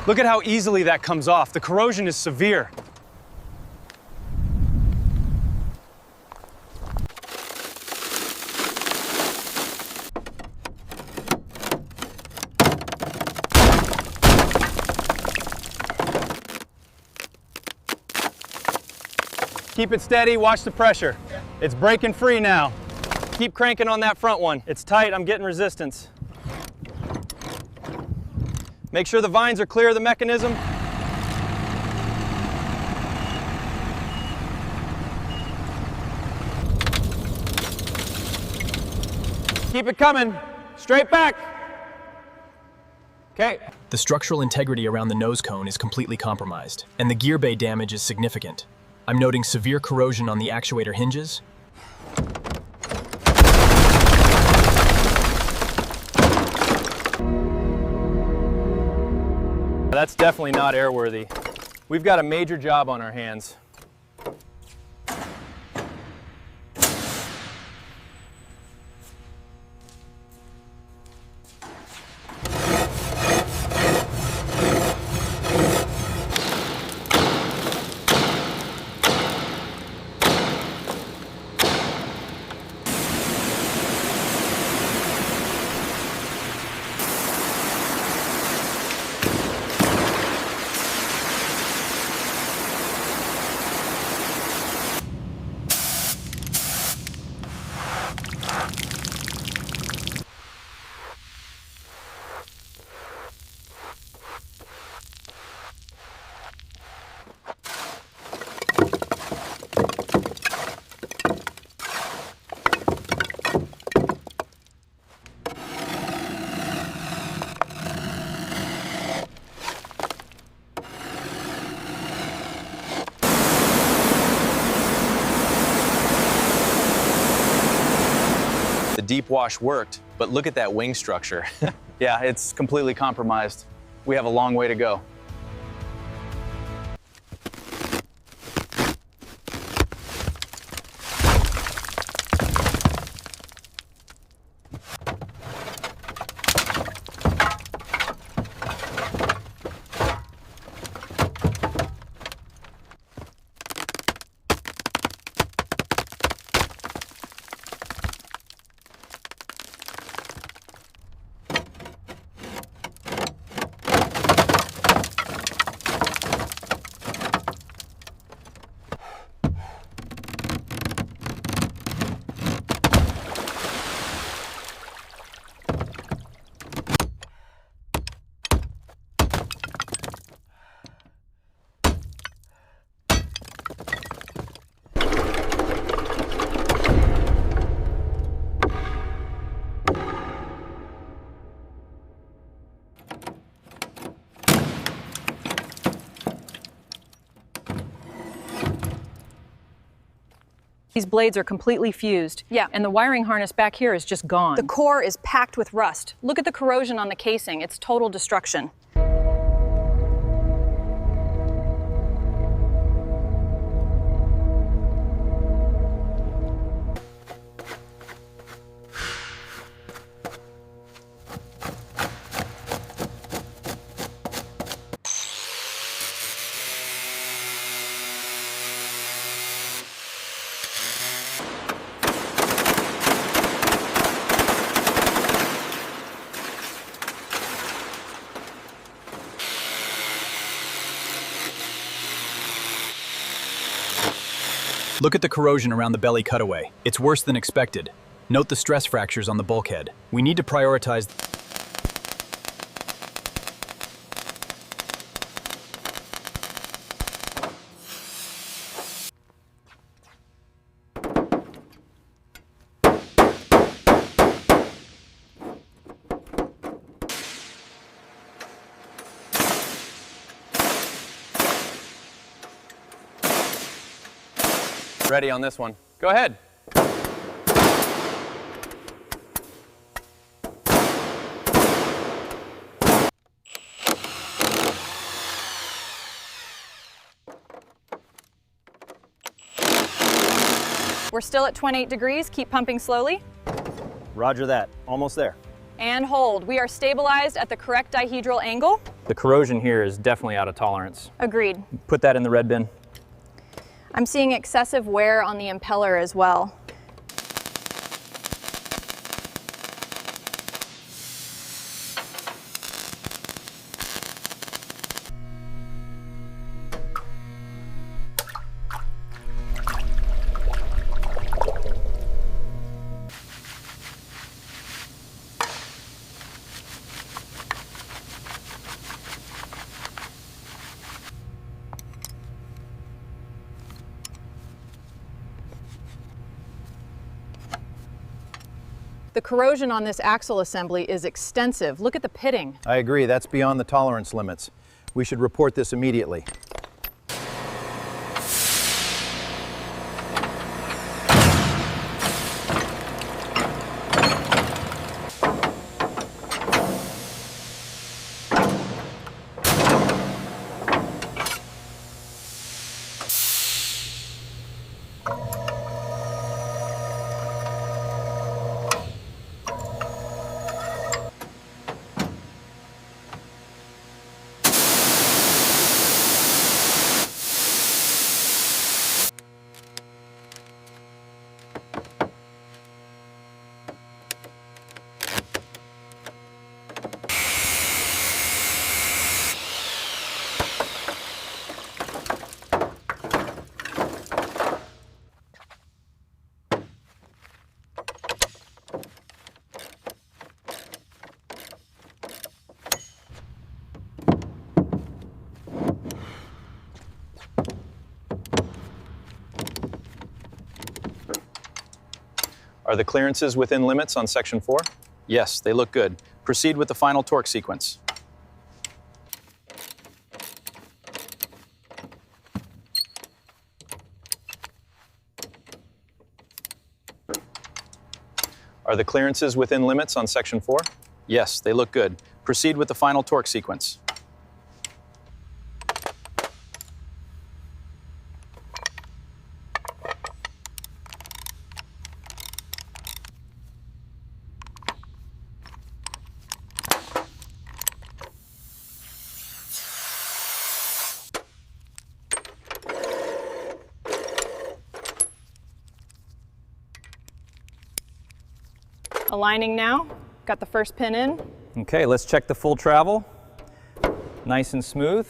Look at how easily that comes off. The corrosion is severe. Keep it steady, watch the pressure. It's breaking free now. Keep cranking on that front one. It's tight, I'm getting resistance. Make sure the vines are clear of the mechanism. Keep it coming, straight back. Okay. The structural integrity around the nose cone is completely compromised, and the gear bay damage is significant. I'm noting severe corrosion on the actuator hinges. That's definitely not airworthy. We've got a major job on our hands. The deep wash worked, but look at that wing structure. Yeah, it's completely compromised. We have a long way to go. These blades are completely fused. Yeah. And the wiring harness back here is just gone. The core is packed with rust. Look at the corrosion on the casing. It's total destruction. Look at the corrosion around the belly cutaway. It's worse than expected. Note the stress fractures on the bulkhead. We need to prioritize. Ready on this one. Go ahead. We're still at 28 degrees. Keep pumping slowly. Roger that. Almost there. And hold. We are stabilized at the correct dihedral angle. The corrosion here is definitely out of tolerance. Agreed. Put that in the red bin. I'm seeing excessive wear on the impeller as well. The corrosion on this axle assembly is extensive. Look at the pitting. I agree, that's beyond the tolerance limits. We should report this immediately. Are the clearances within limits on section 4? Yes, they look good. Proceed with the final torque sequence. Are the clearances within limits on section 4? Yes, they look good. Proceed with the final torque sequence. Aligning now. Got the first pin in. Okay, let's check the full travel. Nice and smooth.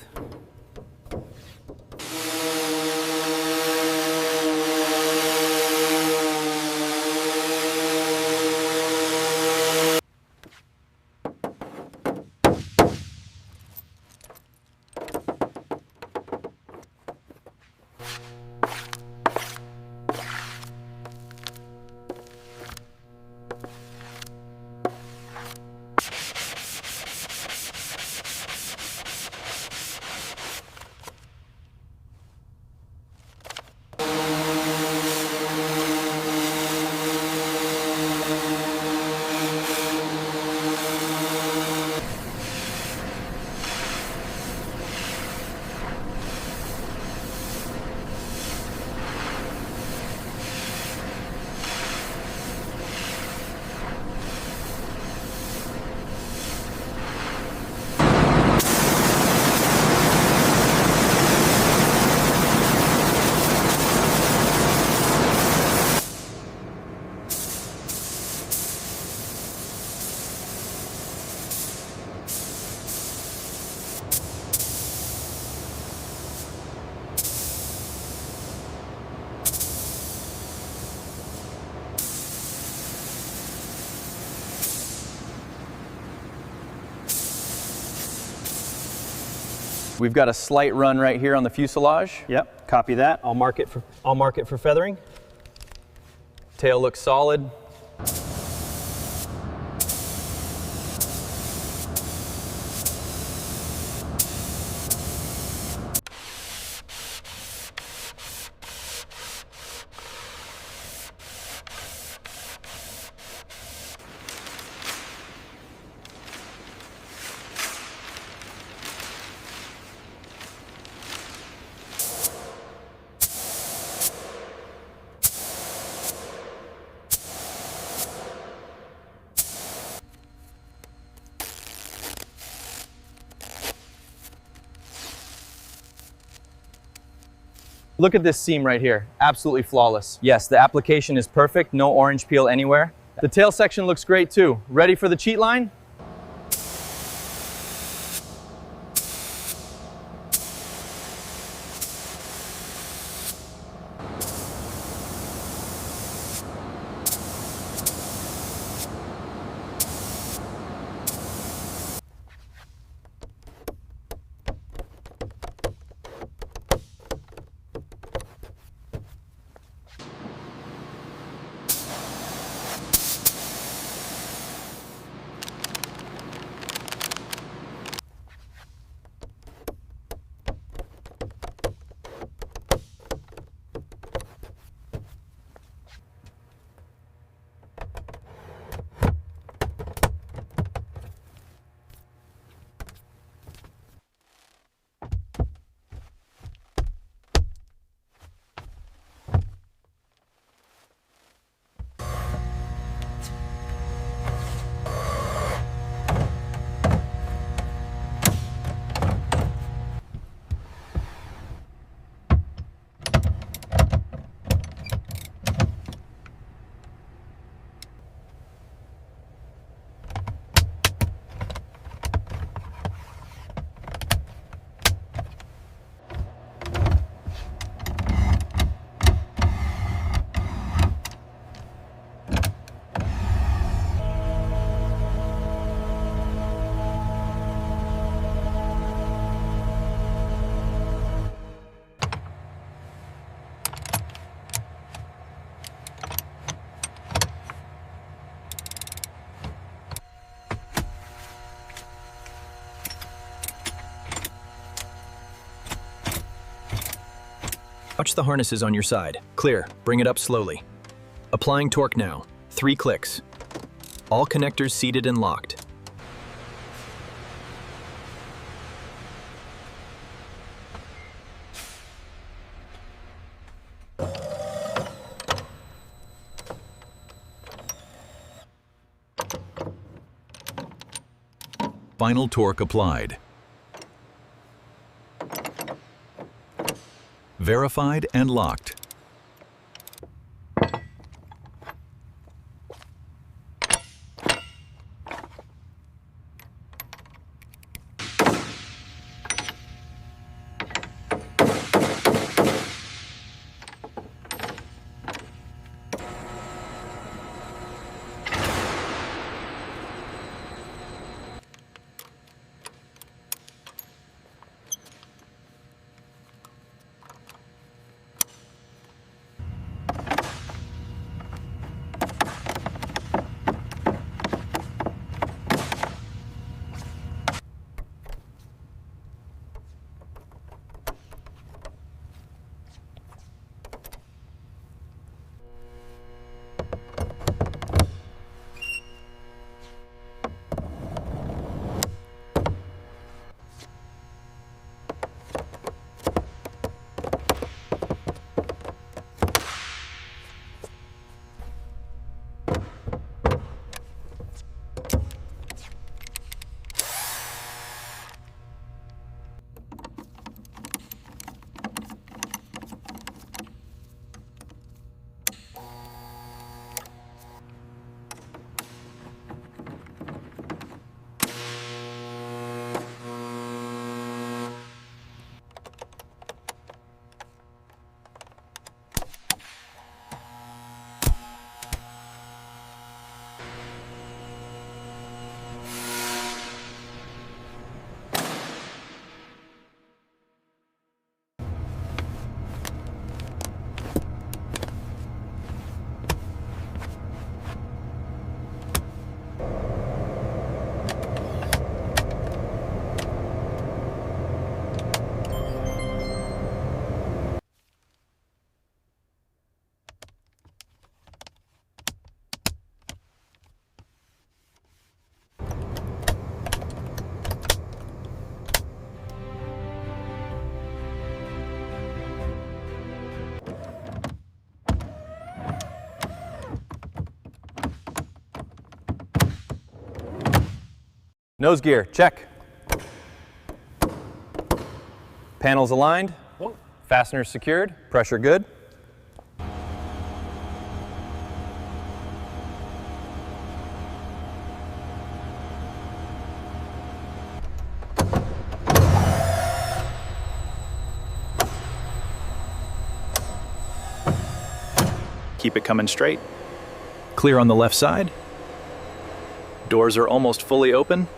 We've got a slight run right here on the fuselage. Yep, copy that. I'll mark it for feathering. Tail looks solid. Look at this seam right here, absolutely flawless. Yes, the application is perfect, no orange peel anywhere. The tail section looks great too. Ready for the cheat line? Watch the harnesses on your side. Clear. Bring it up slowly. Applying torque now. 3 clicks. All connectors seated and locked. Final torque applied. Verified and locked. Nose gear, check. Panels aligned. Fasteners secured, pressure good. Keep it coming straight. Clear on the left side. Doors are almost fully open.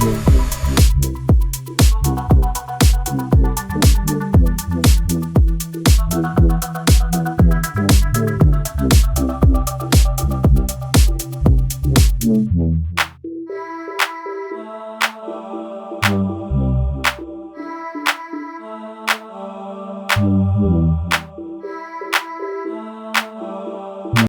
Yeah.